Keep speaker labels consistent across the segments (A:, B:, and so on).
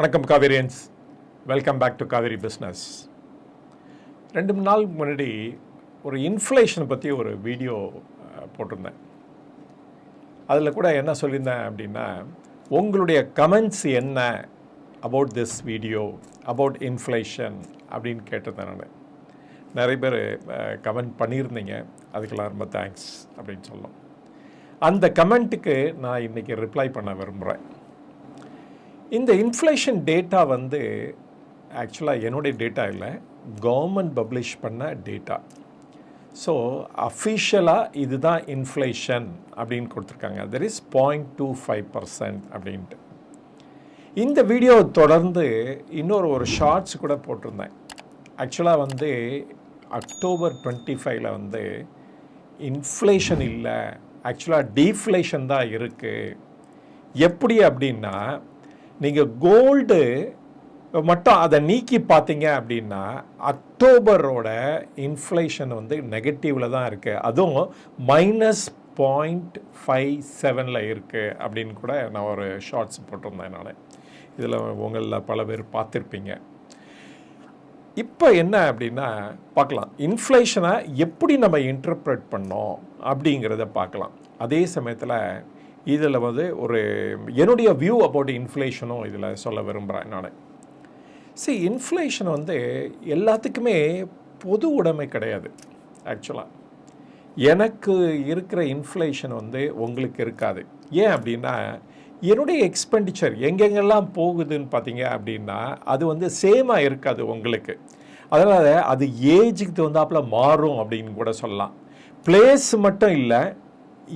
A: வணக்கம் Kaverians, welcome back to Kaveri business. 2 நாளுக்கு முன்னாடி ஒரு இன்ஃப்ளேஷனை பற்றி ஒரு வீடியோ போட்டிருந்தேன். அதில் கூட என்ன சொல்லியிருந்தேன் அப்படின்னா, உங்களுடைய கமெண்ட்ஸ் என்ன about this video, about inflation அப்படின்னு கேட்டிருந்தேன். நான் நிறைய பேர் கமெண்ட் பண்ணியிருந்தீங்க, அதுக்கெல்லாம் ரொம்ப தேங்க்ஸ் அப்படின்னு சொல்லணும். அந்த கமெண்ட்டுக்கு நான் இன்றைக்கி ரிப்ளை பண்ண விரும்புகிறேன். இந்த இன்ஃப்ளேஷன் டேட்டா ஆக்சுவலாக என்னுடைய டேட்டா இல்லை, கவர்மெண்ட் பப்ளிஷ் பண்ண டேட்டா. ஸோ அஃபிஷியலாக இதுதான் இன்ஃப்ளேஷன் அப்படின்னு கொடுத்துருக்காங்க. தெர் இஸ் 0.25% அப்படின்ட்டு. இந்த வீடியோ தொடர்ந்து இன்னொரு ஷார்ட்ஸ் கூட போட்டிருந்தேன். ஆக்சுவலாக அக்டோபர் 25 இன்ஃப்ளேஷன் இல்லை, ஆக்சுவலாக டீஃப்ளேஷன் தான் இருக்குது. எப்படி அப்படின்னா, நீங்கள் கோல்டு மட்டும் அதை நீக்கி பார்த்தீங்க அப்படின்னா அக்டோபரோட இன்ஃப்ளேஷன் நெகட்டிவில் தான் இருக்குது. அதுவும் -0.57 இருக்குது அப்படின்னு கூட நான் ஒரு ஷார்ட்ஸ் போட்டிருந்தேன். நான் இதில் உங்களில் பல பேர் பார்த்துருப்பீங்க. இப்போ என்ன அப்படின்னா பார்க்கலாம், இன்ஃப்ளேஷனை எப்படி நம்ம இன்டர்ப்ரெட் பண்ணோம் அப்படிங்கிறத பார்க்கலாம். அதே சமயத்தில் இதில் என்னுடைய வியூ அபவுட் இன்ஃப்ளேஷனும் இதில் சொல்ல விரும்புகிறேன். நான் இன்ஃப்ளேஷன் எல்லாத்துக்குமே பொது உடைமை கிடையாது. ஆக்சுவலாக எனக்கு இருக்கிற இன்ஃப்ளேஷன் உங்களுக்கு இருக்காது. ஏன் அப்படின்னா, என்னுடைய எக்ஸ்பெண்டிச்சர் எங்கெங்கெல்லாம் போகுதுன்னு பார்த்தீங்க அப்படின்னா அது சேமாக இருக்காது உங்களுக்கு. அதனால் அது ஏஜுக்கு தகுந்தாப்புல மாறும் அப்படின்னு கூட சொல்லலாம். பிளேஸ் மட்டும் இல்லை,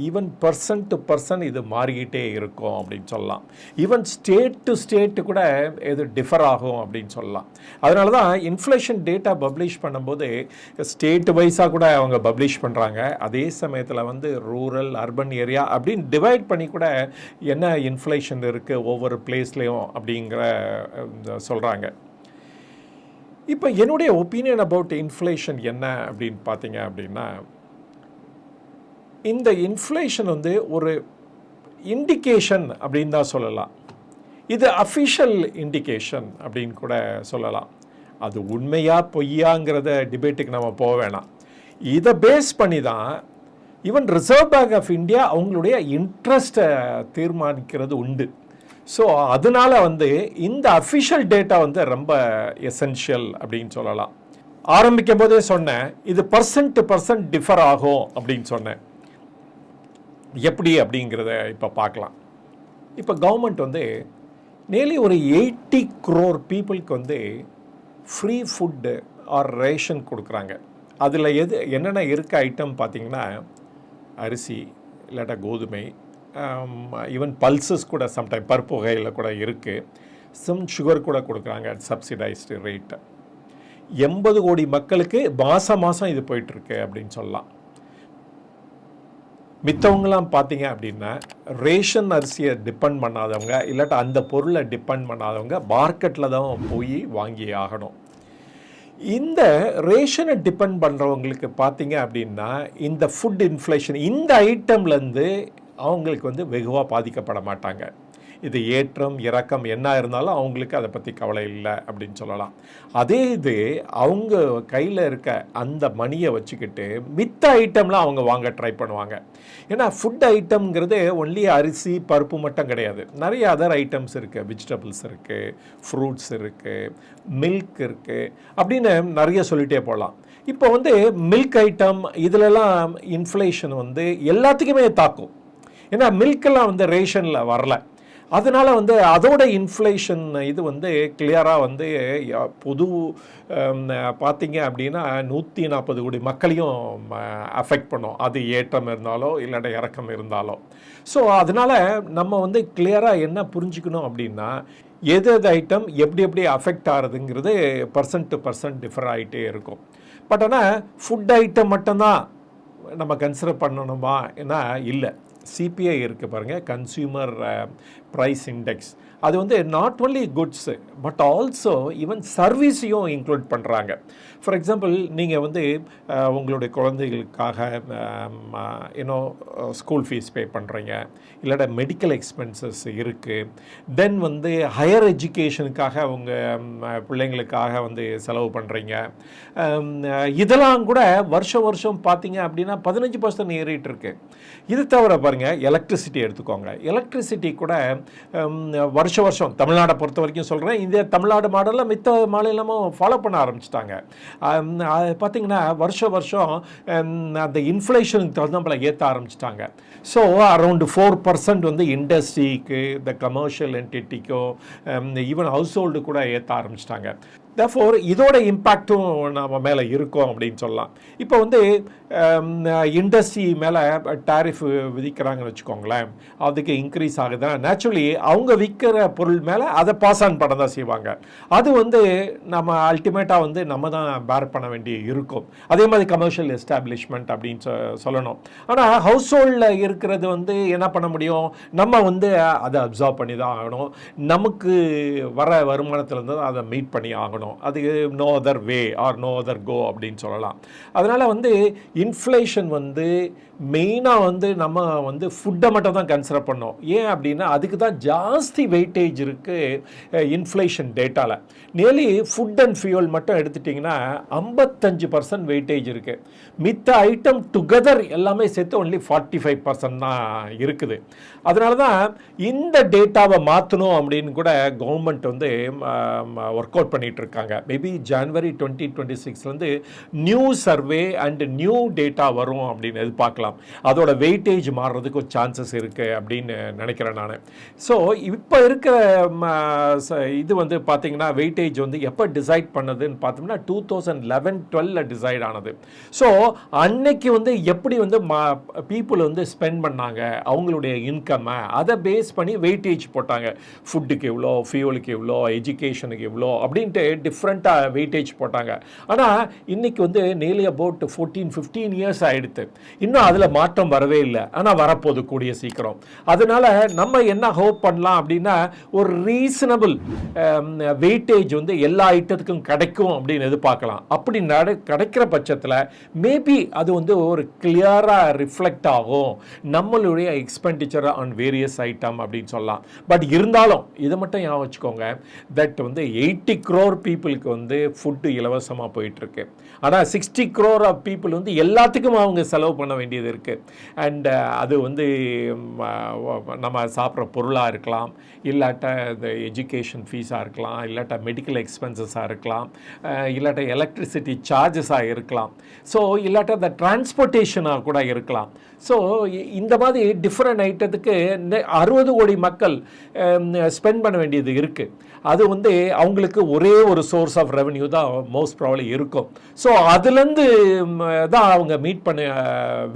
A: ஈவன் பர்சன் டு பர்சன் இது மாறிக்கிட்டே இருக்கும் அப்படின்னு சொல்லலாம். ஈவன் ஸ்டேட் டு ஸ்டேட்டு கூட இது டிஃபர் ஆகும் அப்படின்னு சொல்லலாம். அதனால தான் இன்ஃப்ளேஷன் டேட்டா பப்ளிஷ் பண்ணும்போது ஸ்டேட் வைஸாக கூட அவங்க பப்ளிஷ் பண்ணுறாங்க. அதே சமயத்தில் ரூரல் அர்பன் ஏரியா அப்படின்னு டிவைட் பண்ணி கூட என்ன இன்ஃப்ளேஷன் இருக்குது ஒவ்வொரு பிளேஸ்லேயும் அப்படிங்கிற சொல்கிறாங்க. இப்போ என்னுடைய ஒப்பீனியன் அபவுட் இன்ஃப்ளேஷன் என்ன அப்படின்னு பார்த்தீங்க அப்படின்னா, இந்த இன்ஃப்ளேஷன் ஒரு இண்டிகேஷன் அப்படின்னு தான் சொல்லலாம். இது அஃபிஷியல் இண்டிகேஷன் அப்படின்னு கூட சொல்லலாம். அது உண்மையா பொய்யாங்கிறத டிபேட்டுக்கு நம்ம போக வேணாம். இதை பேஸ் பண்ணி தான் even Reserve Bank of India அவங்களுடைய இன்ட்ரெஸ்ட்டை தீர்மானிக்கிறது உண்டு. ஸோ அதனால் இந்த அஃபிஷியல் டேட்டா ரொம்ப எசென்ஷியல் அப்படின்னு சொல்லலாம். ஆரம்பிக்கும் போதே சொன்னேன், இது பர்சன்ட் டு பர்சன்ட் டிஃபர் ஆகும் அப்படின்னு சொன்னேன். எப்படி அப்படிங்கிறத இப்போ பார்க்கலாம். இப்போ கவர்மெண்ட் நேர்லி ஒரு 80 crore பீப்புளுக்கு ஃப்ரீ ஃபுட்டு ஆர் ரேஷன் கொடுக்குறாங்க. அதில் என்னென்ன இருக்க ஐட்டம் பார்த்திங்கன்னா, அரிசி இல்லாட்டா கோதுமை, ஈவன் பல்சஸ் கூட சம்டைம் பருப்பு வகையில் கூட இருக்குது. சுகர் கூட கொடுக்குறாங்க சப்சிடைஸ்டு ரேட்டு. 80 கோடி மக்களுக்கு மாதம் இது போயிட்டுருக்கு அப்படின்னு சொல்லலாம். மித்தவங்களாம் பார்த்தீங்க அப்படின்னா ரேஷன் அரிசியை டிபெண்ட் பண்ணாதவங்க, இல்லாட்டா அந்த பொருளை டிபெண்ட் பண்ணாதவங்க மார்க்கெட்டில் தான் போய் வாங்கி ஆகணும். இந்த ரேஷனை டிபெண்ட் பண்ணுறவங்களுக்கு பார்த்தீங்க அப்படின்னா இந்த ஃபுட் இன்ஃப்ளேஷன் இந்த ஐட்டம்லேருந்து அவங்களுக்கு வெகுவாக பாதிக்கப்பட மாட்டாங்க. இது ஏற்றம் இறக்கம் என்ன இருந்தாலும் அவங்களுக்கு அதை பற்றி கவலை இல்லை அப்படின்னு சொல்லலாம். அதே இது அவங்க கையில் இருக்க அந்த மணியை வச்சுக்கிட்டு மித்த ஐட்டம்லாம் அவங்க வாங்க ட்ரை பண்ணுவாங்க. ஏன்னா ஃபுட் ஐட்டம்ங்கிறது ஒன்லி அரிசி பருப்பு மட்டும் கிடையாது, நிறைய அதர் ஐட்டம்ஸ் இருக்குது. வெஜிடபிள்ஸ் இருக்குது, ஃப்ரூட்ஸ் இருக்குது, மில்க் இருக்குது, அப்படின்னு நிறைய சொல்லிகிட்டே போகலாம். இப்போ மில்க் ஐட்டம் இதிலெல்லாம் இன்ஃப்ளேஷன் எல்லாத்துக்குமே தாக்கும். ஏன்னா மில்கெல்லாம் ரேஷனில் வரல. அதனால் அதோட இன்ஃப்ளேஷன் இது கிளியராக பொது பார்த்தீங்க அப்படின்னா 140 கோடி மக்களையும் அஃபெக்ட் பண்ணும். அது ஏற்றம் இருந்தாலோ இல்லாட்ட இறக்கம் இருந்தாலோ. ஸோ அதனால் நம்ம கிளியராக என்ன புரிஞ்சுக்கணும் அப்படின்னா, எது ஐட்டம் எப்படி அஃபெக்ட் ஆகுதுங்கிறது பர்சன்ட் டு பர்சன்ட் டிஃபர் ஆகிட்டே இருக்கும். பட் ஆனால் ஃபுட் ஐட்டம் மட்டும்தான் நம்ம கன்சிடர் பண்ணணுமா? ஏன்னா இல்லை, சிபிஐ இருக்குது பாருங்கள், கன்சியூமர் ப்ரைஸ் இண்டெக்ஸ். அது வந்து not only goods but also even சர்வீஸையும் இன்க்ளூட் பண்ணுறாங்க. ஃபார் எக்ஸாம்பிள், நீங்கள் வந்து உங்களுடைய குழந்தைகளுக்காக யூனோ ஸ்கூல் ஃபீஸ் பே பண்ணுறீங்க, இல்லாட்ட மெடிக்கல் எக்ஸ்பென்சஸ் இருக்குது, தென் வந்து ஹையர் எஜுகேஷனுக்காக உங்கள் பிள்ளைங்களுக்காக வந்து செலவு பண்ணுறீங்க. இதெல்லாம் கூட வருஷம் பார்த்தீங்க அப்படின்னா 15% ஏறிட்டு இருக்கு. இது தவிர பாருங்கள், எலக்ட்ரிசிட்டி எடுத்துக்கோங்க. எலக்ட்ரிசிட்டி கூட வருஷம் தமிழ்நாடை பொறுத்த வரைக்கும் சொல்கிறேன், இந்த தமிழ்நாடு மாடலில் மித்த மாநிலமும் ஃபாலோ பண்ண ஆரம்பிச்சிட்டாங்க. பார்த்திங்கன்னா வருஷம் அந்த இன்ஃப்ளேஷனுக்கு தகுந்தாப்பில் ஏற்ற ஆரம்பிச்சிட்டாங்க. ஸோ அரௌண்டு 4% வந்து இண்டஸ்ட்ரிக்கு, இந்த கமர்ஷியல் என்டிட்டிக்கோ, ஈவன் ஹவுஸ் ஹோல்டு கூட ஏற்ற ஆரம்பிச்சிட்டாங்க. தேர்ஃபோர் இதோட இம்பேக்டும் நம்ம மேலே இருக்கும் அப்படின்னு சொல்லலாம். இப்போ வந்து இண்டஸ்ட்ரி மேலே டேரிஃப் விதிக்கிறாங்கன்னு வச்சுக்கோங்களேன், அதுக்கு இன்க்ரீஸ் ஆகுதுன்னா நேச்சுரலி அவங்க விற்கிற பொருள் மேலே அதை பாஸ் ஆன் பண்ண தான் செய்வாங்க. அது வந்து நம்ம அல்டிமேட்டாக வந்து நம்ம தான் பேர் பண்ண வேண்டி இருக்கும். அதே மாதிரி கமர்ஷியல் எஸ்டாப்ளிஷ்மெண்ட் அப்படின்னு சொல்லணும். ஆனால் ஹவுஸ் ஹோல்டில் இருக்கிறது வந்து என்ன பண்ண முடியும், நம்ம வந்து அதை அப்சர்வ் பண்ணி தான் ஆகணும். நமக்கு வர வருமானத்துலேருந்து அதை மீட் பண்ணி ஆகணும். அது no other way or no other go அப்படின்னு சொல்லலாம். அதனால் வந்து இன்ஃப்ளேஷன் வந்து மெயினாக வந்து நம்ம வந்து ஃபுட்டை மட்டும் தான் கன்சிடர் பண்ணோம். ஏன் அப்படின்னா அதுக்கு தான் ஜாஸ்தி வெயிட்டேஜ் இருக்குது இன்ஃப்ளேஷன் டேட்டாவில். நியர்லி ஃபுட் அண்ட் ஃபியூல் மட்டும் எடுத்துட்டிங்கன்னா 55% வெயிட்டேஜ் இருக்குது. மித்த ஐட்டம் டுகெதர் எல்லாமே சேர்த்து ஒன்லி 45% தான் இருக்குது. அதனால தான் இந்த டேட்டாவை மாற்றணும் அப்படின்னு கூட கவர்மெண்ட் வந்து ஒர்க் அவுட் பண்ணிகிட்டு இருக்காங்க. Maybe January 2026 new survey and new data வரும் அப்படின்னு எதிர்பார்க்கலாம். அதோட வெயிட்டேஜ் மாறுறதுக்கு ஒரு சான்சஸ் இருக்குது அப்படின்னு நினைக்கிறேன் நான். ஸோ இப்போ இருக்கிற இது வந்து பார்த்தீங்கன்னா வெயிட்டேஜ் வந்து எப்போ டிசைட் பண்ணதுன்னு பார்த்தோம்னா 2011-12 டிசைட் ஆனது. ஸோ அன்னைக்கு வந்து எப்படி வந்து பீப்புள் வந்து ஸ்பெண்ட் பண்ணாங்க அவங்களுடைய இன்கம்மை, அதை பேஸ் பண்ணி வெயிட்டேஜ் போட்டாங்க. ஃபுட்டுக்கு எவ்வளோ, ஃபியூலுக்கு எவ்வளோ, எஜுகேஷனுக்கு எவ்வளோ அப்படின்ட்டு டிஃப்ரெண்ட்டாக வெயிட்டேஜ் போட்டாங்க. ஆனால் இன்னைக்கு வந்து நியர்லி அபவுட் 14-15 இயர்ஸ் ஆகிடுது, இன்னும் அதில் மாற்றம் வரவே இல்லை. ஆனால் வரப்போது கூடிய சீக்கிரம். அதனால நம்ம என்ன ஹோப் பண்ணலாம் அப்படின்னா ஒரு ரீசனபிள் வெயிட்டேஜ் வந்து எல்லா ஐட்டத்துக்கும் கிடைக்கும் அப்படின்னு எதிர்பார்க்கலாம். அப்படி கிடைக்கிற பட்சத்தில் மேபி அது வந்து ஒரு கிளியராக ரிஃப்ளெக்ட் ஆகும் நம்மளுடைய எக்ஸ்பெண்டிச்சர் ஆன் வேரியஸ் ஐட்டம் அப்படின்னு சொல்லலாம். பட் இருந்தாலும் இதை மட்டும் ஞாபகம் வச்சுக்கோங்க, தட் வந்து 80 crore பீப்புளுக்கு வந்து ஃபுட்டு இலவசமாக போயிட்டுருக்கு. ஆனால் 60 crore ஆஃப் பீப்புள் வந்து எல்லாத்துக்கும் அவங்க செலவு பண்ண வேண்டியது இருக்குது. அண்ட் அது வந்து நம்ம சாப்பிட்ற பொருளாக இருக்கலாம், இல்லாட்ட இந்த எஜுகேஷன் ஃபீஸாக இருக்கலாம், இல்லாட்ட மெடிக்கல் எக்ஸ்பென்சஸாக இருக்கலாம், இல்லாட்ட எலக்ட்ரிசிட்டி சார்ஜஸாக இருக்கலாம், ஸோ இல்லாட்ட இந்த டிரான்ஸ்போர்ட்டேஷனாக கூட இருக்கலாம். ஸோ இந்த மாதிரி டிஃப்ரெண்ட் ஐட்டத்துக்கு 60 கோடி மக்கள் ஸ்பெண்ட் பண்ண வேண்டியது இருக்குது. அது வந்து அவங்களுக்கு ஒரே ஒரு சோர்ஸ் ஆஃப் ரெவன்யூ தான் மோஸ்ட் ப்ராபப்லி இருக்கும். ஸோ அதுலேருந்து தான் அவங்க மீட் பண்ண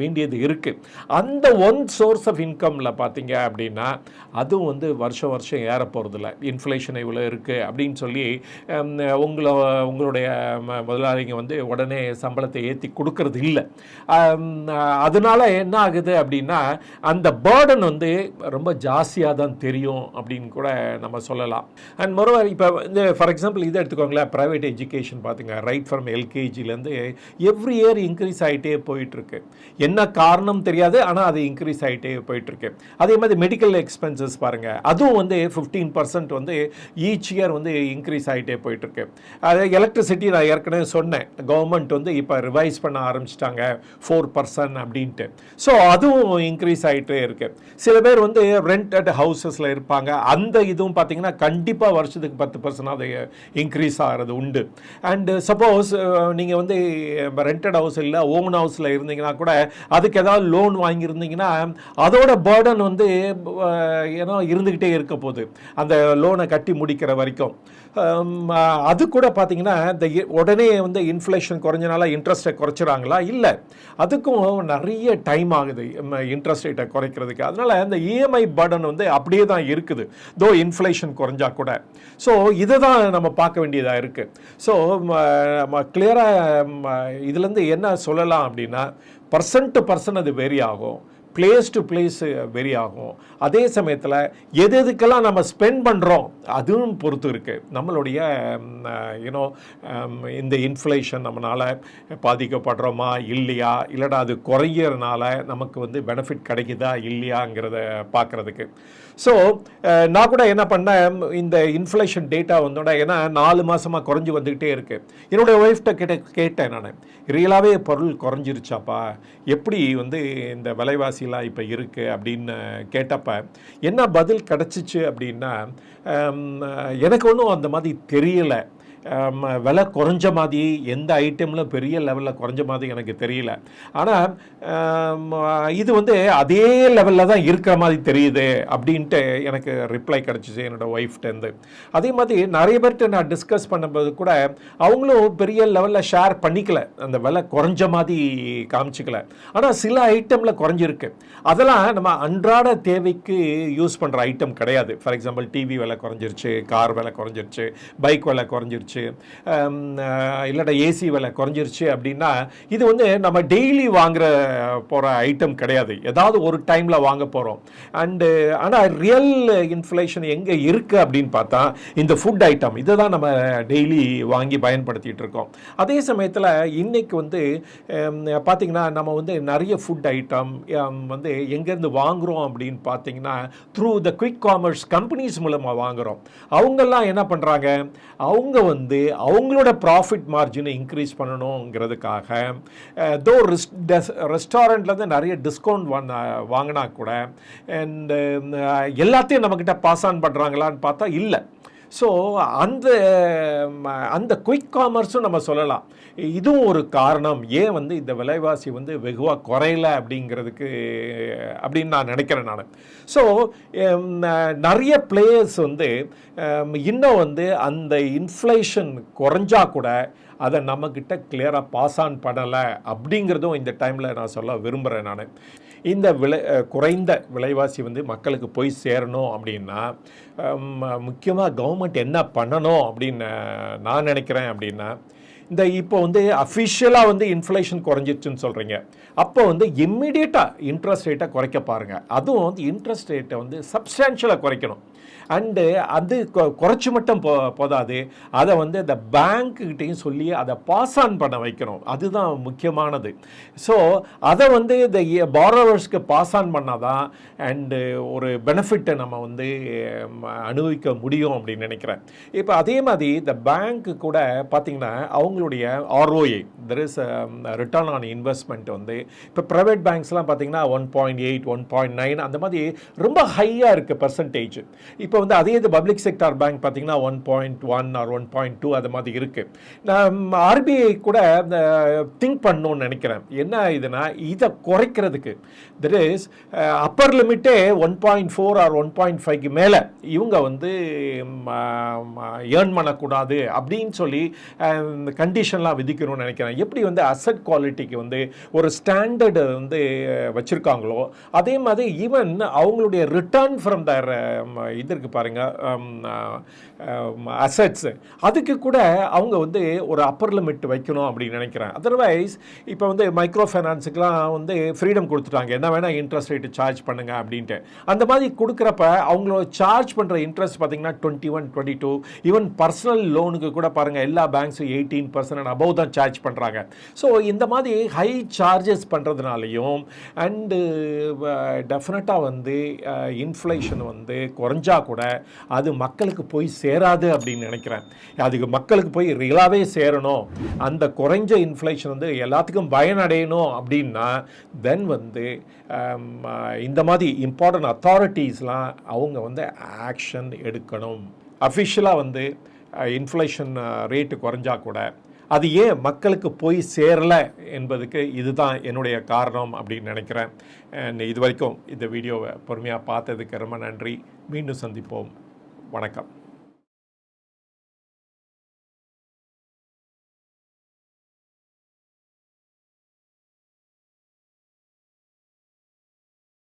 A: வேண்டியது இருக்குது. அந்த ஒன் சோர்ஸ் ஆஃப் இன்கமில் பார்த்தீங்க அப்படின்னா அதுவும் வந்து வருஷம் ஏற போகிறதில்ல. இன்ஃப்ளேஷன் இவ்வளோ இருக்குது அப்படின்னு சொல்லி உங்களுடைய முதலாளிங்க வந்து உடனே சம்பளத்தை ஏற்றி கொடுக்கறது இல்லை. அதனால என்ன ஆகுது அப்படின்னா அந்த பேர்டன் வந்து ரொம்ப ஜாஸ்தியாக தான் தெரியும் அப்படின்னு கூட நம்ம சொல்லலாம். அண்ட் மொரோவர் இப்போ இந்த ஃபார் எக்ஸாம்பிள் இதை எடுத்துக்கோங்களேன், ப்ரைவேட் எஜுகேஷன் பார்த்துங்க, ரைட் ஃப்ரம் LKGலேருந்து எவ்ரி இயர் இன்க்ரீஸ் ஆகிட்டே போயிட்டுருக்கு. என்ன காரணம் தெரியாது, ஆனால் அது இன்க்ரீஸ் ஆகிட்டே போயிட்டுருக்கு. அதே மாதிரி மெடிக்கல் எக்ஸ்பென்சஸ் பாருங்கள், அதுவும் வந்து 15% வந்து ஈச் இயர் வந்து இன்க்ரீஸ் ஆகிட்டே போயிட்டுருக்கு. அது எலக்ட்ரிசிட்டி நான் ஏற்கனவே சொன்னேன், கவர்மெண்ட் வந்து இப்போ ரிவைஸ் பண்ண ஆரம்பிச்சிட்டாங்க 4% அப்படின்ட்டு. ஸோ அதுவும் இன்க்ரீஸ் ஆகிட்டே இருக்குது. சில பேர் வந்து ரெண்டட் ஹவுசஸில் இருப்பாங்க, அந்த இதுவும் பார்த்தீங்கன்னா கண்டிப்பாக வருஷத்துக்கு 10% அது இன்க்ரீஸ் ஆகிறது உண்டு. அண்டு சப்போஸ் நீங்கள் வந்து ரெண்டட் ஹவுஸ் இல்லை ஓன் ஹவுஸில் இருந்தீங்கன்னா கூட அதுக்கு ஏதாவது லோன் வாங்கியிருந்தீங்கன்னா அதோட பேர்டன் வந்து ஏன்னா இருந்துக்கிட்டே இருக்க போகுது அந்த லோனை கட்டி முடிக்கிற வரைக்கும். அது கூட பார்த்தீங்கன்னா இந்த உடனே வந்து இன்ஃப்ளேஷன் குறைஞ்சனால இன்ட்ரெஸ்ட்டை குறைச்சிறாங்களா? இல்லை, அதுக்கும் நிறைய டைம் ஆகுது இன்ட்ரெஸ்ட் ரேட்டை குறைக்கிறதுக்கு. அதனால் இந்த EMI பர்டன் வந்து அப்படியே தான் இருக்குது தோ இன்ஃப்ளேஷன் குறைஞ்சா கூட. ஸோ இதை தான் நம்ம பார்க்க வேண்டியதாக இருக்குது. ஸோ கிளியராக இதுலேருந்து என்ன சொல்லலாம் அப்படின்னா பர்சன்ட் டு பர்சன் அது வேரி ஆகும், பிளேஸ் டு பிளேஸ் வெரி ஆகும். அதே சமயத்தில் எதுக்கெல்லாம் நம்ம ஸ்பெண்ட் பண்ணுறோம் அதுவும் பொறுத்து இருக்குது. நம்மளுடைய யூனோ இந்த இன்ஃப்ளேஷன் நம்மளால் பாதிக்கப்படுறோமா இல்லையா, இல்லைடா அது குறையிறதுனால நமக்கு வந்து பெனிஃபிட் கிடைக்குதா இல்லையாங்கிறத பார்க்குறதுக்கு. ஸோ நான் கூட என்ன பண்ணேன், இந்த இன்ஃப்ளேஷன் டேட்டா வந்தோட, ஏன்னா 4 மாதமாக குறைஞ்சி வந்துக்கிட்டே இருக்குது. என்னுடைய ஒய்ஃப்கிட்ட கேட்டேன் நான், ரியலாகவே பொருள் குறைஞ்சிருச்சாப்பா, எப்படி வந்து இந்த விலைவாசிலாம் இப்போ இருக்குது அப்படின்னு கேட்டப்ப என்ன பதில் கிடச்சிச்சு அப்படின்னா, எனக்கு ஒன்றும் அந்த மாதிரி தெரியலை, விலை குறைஞ்ச மாதிரி எந்த ஐட்டமில் பெரிய லெவலில் குறைஞ்ச மாதிரி எனக்கு தெரியல. ஆனால் இது வந்து அதே லெவலில் தான் இருக்கிற மாதிரி தெரியுது அப்படின்ட்டு எனக்கு ரிப்ளை கிடச்சிச்சு என்னோடய ஒய்ஃப்டேருந்து. அதே மாதிரி நிறைய பேர்கிட்ட நான் டிஸ்கஸ் பண்ணும்போது கூட அவங்களும் பெரிய லெவலில் ஷேர் பண்ணிக்கல, அந்த விலை குறைஞ்ச மாதிரி காமிச்சிக்கல. ஆனால் சில ஐட்டமில் குறைஞ்சிருக்கு. அதெல்லாம் நம்ம அன்றாட தேவைக்கு யூஸ் பண்ணுற ஐட்டம் கிடையாது. ஃபார் எக்ஸாம்பிள் டிவி விலை குறைஞ்சிருச்சு, கார் விலை குறைஞ்சிருச்சு, பைக் விலை குறைஞ்சிருச்சு, இல்லைடா ஏசி விலை குறைஞ்சிருச்சு அப்படின்னா இது வந்து நம்ம டெய்லி வாங்குற போகிற ஐட்டம் கிடையாது, ஏதாவது ஒரு டைமில் வாங்க போகிறோம். ஆனால் ரியல் இன்ஃப்ளேஷன் எங்கே இருக்குது அப்படின்னு பார்த்தா இந்த ஃபுட் ஐட்டம், இதை தான் நம்ம டெய்லி வாங்கி பயன்படுத்திகிட்டு இருக்கோம். அதே சமயத்தில் இன்னைக்கு வந்து பார்த்திங்கன்னா நம்ம வந்து நிறைய ஃபுட் ஐட்டம் வந்து எங்கேருந்து வாங்குகிறோம் அப்படின்னு பார்த்தீங்கன்னா through the quick commerce companies மூலமாக வாங்குகிறோம். அவங்கெல்லாம் என்ன பண்ணுறாங்க, அவங்க வந்து அவங்களோட ப்ராஃபிட் மார்ஜினை இன்க்ரீஸ் பண்ணணுங்கிறதுக்காக தோ ரெஸ்டாரண்ட்லேருந்து நிறைய டிஸ்கவுண்ட் வாங்கினா கூட அண்ட் எல்லாத்தையும் நம்மக்கிட்ட பாஸ் ஆன் பண்ணுறாங்களான்னு பார்த்தா இல்லை. ஸோ அந்த குயிக் காமர்ஸும் நம்ம சொல்லலாம், இதுவும் ஒரு காரணம் ஏன் வந்து இந்த விலைவாசி வந்து வெகுவாக குறையல அப்படிங்கிறதுக்கு அப்படின்னு நான் நினைக்கிறேன் நான். ஸோ நிறைய பிளேயர்ஸ் வந்து இன்னும் வந்து அந்த இன்ஃப்ளேஷன் குறைஞ்சா கூட அதை நம்மக்கிட்ட கிளியராக பாஸ் ஆன் பண்ணலை அப்படிங்கிறதும் இந்த டைமில் நான் சொல்ல விரும்புகிறேன் நான். இந்த குறைந்த விலைவாசி வந்து மக்களுக்கு போய் சேரணும் அப்படின்னா முக்கியமாக கவர்மெண்ட் என்ன பண்ணணும் அப்படின்னு நான் நினைக்கிறேன் அப்படின்னா, இந்த இப்போ வந்து அஃபிஷியலாக வந்து இன்ஃப்ளேஷன் குறைஞ்சிருச்சுன்னு சொல்கிறீங்க, அப்போ வந்து இம்மிடியேட்டாக இன்ட்ரெஸ்ட் ரேட்டை குறைக்க பாருங்கள். அதுவும் வந்து இன்ட்ரெஸ்ட் ரேட்டை வந்து சப்ஸ்டான்ஷியலாக குறைக்கணும். அண்டு அது குறைச்சி மட்டும் போதாது, அதை வந்து அந்த பேங்க்குக்கிட்டையும் சொல்லி அதை பாஸ் ஆன் பண்ண வைக்கணும், அதுதான் முக்கியமானது. ஸோ அதை வந்து இந்த பாரோவர்ஸ்க்கு பாஸ் ஆன் பண்ணால் தான் அண்டு ஒரு பெனிஃபிட்டை நம்ம வந்து அனுபவிக்க முடியும் அப்படின்னு நினைக்கிறேன். இப்போ அதே மாதிரி இந்த பேங்க்கு கூட பார்த்திங்கன்னா அவங்களுடைய ROA, there is return on investment வந்து இப்போ ப்ரைவேட் பேங்க்ஸ்லாம் பார்த்திங்கன்னா 1.8 1.9 அந்த மாதிரி ரொம்ப ஹையாக இருக்குது பர்சன்டேஜ். இப்போ வந்து அதே இது பப்ளிக் செக்டார் பேங்க் பார்த்திங்கன்னா 1.1 ஆர் 1.2 அது மாதிரி இருக்குது. நான் RBI கூட திங்க் பண்ணணும்னு நினைக்கிறேன். என்ன இதுனா இதை குறைக்கிறதுக்கு தெர் இஸ் அப்பர் லிமிட்டே 1.4 ஆர் 1.5க்கு மேலே இவங்க வந்து ஏர்ன் பண்ணக்கூடாது அப்படின்னு சொல்லி கண்டிஷன்லாம் விதிக்கணும்னு நினைக்கிறேன். எப்படி வந்து அசட் குவாலிட்டிக்கு வந்து ஒரு ஸ்டாண்டர்டு வந்து வச்சுருக்காங்களோ அதே மாதிரி ஈவன் அவங்களுடைய ரிட்டர்ன் ஃப்ரம் தர் இதற்கு பாருங்கள் அசட்ஸ், அதுக்கு கூட அவங்க வந்து ஒரு அப்பர் லிமிட் வைக்கணும் அப்படின்னு நினைக்கிறேன். அதர்வைஸ் இப்போ வந்து மைக்ரோ ஃபைனான்ஸுக்கெலாம் வந்து ஃப்ரீடம் கொடுத்துட்டாங்க, என்ன வேணால் இன்ட்ரெஸ்ட் ரேட்டு சார்ஜ் பண்ணுங்க அப்படின்ட்டு. அந்த மாதிரி கொடுக்குறப்ப அவங்களோட சார்ஜ் பண்ணுற இன்ட்ரெஸ்ட் பார்த்திங்கன்னா 21 22, ஈவன் பர்சனல் லோனுக்கு கூட பாருங்கள் எல்லா பேங்க்ஸும் 18% அண்ட் அபவ் தான் சார்ஜ் பண்ணுறாங்க. ஸோ இந்த மாதிரி ஹை சார்ஜஸ் பண்ணுறதுனாலையும் அண்டு டெஃபினட்டாக வந்து இன்ஃப்ளேஷன் வந்து குறைஞ்சா கூட அது மக்களுக்கு போய் சேராது அப்படின்னு நினைக்கிறேன். அதுக்கு மக்களுக்கு போய் ரியலாகவே சேரணும், அந்த குறைஞ்ச இன்ஃப்ளேஷன் வந்து எல்லாத்துக்கும் பயனடையணும் அப்படின்னா தென் வந்து இந்த மாதிரி இம்பார்ட்டன்ட் அத்தாரிட்டிஸ்லாம் அவங்க வந்து ஆக்ஷன் எடுக்கணும். அஃபிஷியலாக வந்து இன்ஃப்ளேஷன் ரேட்டு குறைஞ்சா கூட அது ஏன் மக்களுக்கு போய் சேரலை என்பதுக்கு இதுதான் என்னுடைய காரணம் அப்படின்னு நினைக்கிறேன். இது வரைக்கும் இந்த வீடியோவை பொறுமையாக பார்த்ததுக்கு ரொம்ப நன்றி. மீண்டும் சந்திப்போம். வணக்கம்.